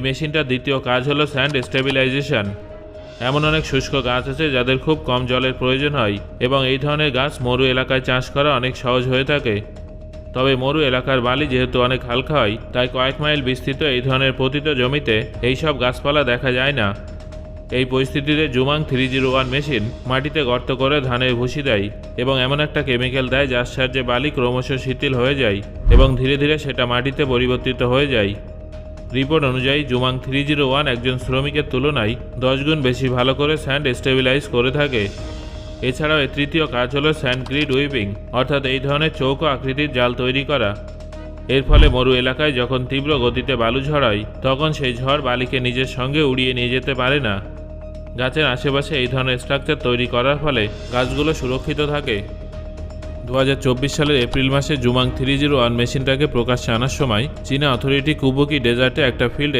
মেশিনটার দ্বিতীয় কাজ হলো স্যান্ড স্টেবিলাইজেশন। এমন অনেক শুষ্ক গাছ আছে যাদের খুব কম জলের প্রয়োজন হয় এবং এই ধরনের গাছ মরু এলাকায় চাষ করা অনেক সহজ হয়ে থাকে। তবে মরু এলাকার বালি যেহেতু অনেক হালকা হয়, তাই কয়েক মাইল বিস্তৃত এই ধরনের পতিত জমিতে এইসব গাছপালা দেখা যায় না। এই পরিস্থিতিতে জুমাং 301 মেশিন মাটিতে গর্ত করে ধানের ভুসি দেয় এবং এমন একটা কেমিক্যাল দেয় যার সাহায্যে বালি ক্রমশ শিথিল হয়ে যায় এবং ধীরে ধীরে সেটা মাটিতে পরিবর্তিত হয়ে যায়। রিপোর্ট অনুযায়ী জুমাং 301 একজন শ্রমিকের তুলনায় 10 গুণ বেশি ভালো করে স্যান্ড স্টেবিলাইজ করে থাকে। এছাড়াও এর তৃতীয় কাজ হলো স্যান্ড গ্রিড উইপিং, অর্থাৎ এই ধরনের চৌকো আকৃতির জাল তৈরি করা। এর ফলে মরু এলাকায় যখন তীব্র গতিতে বালু ঝড়ায় তখন সেই ঝড় বালিকে নিজের সঙ্গে উড়িয়ে নিয়ে যেতে পারে না। গাছের আশেপাশে এই ধরনের স্ট্রাকচার তৈরি করার ফলে গাছগুলো সুরক্ষিত থাকে। 2024 সালের এপ্রিল মাসে জুমাং 301 মেশিনটাকে প্রকাশ্যে আনার সময় চীনা অথরিটি কুবুকি ডেজার্টে একটা ফিল্ড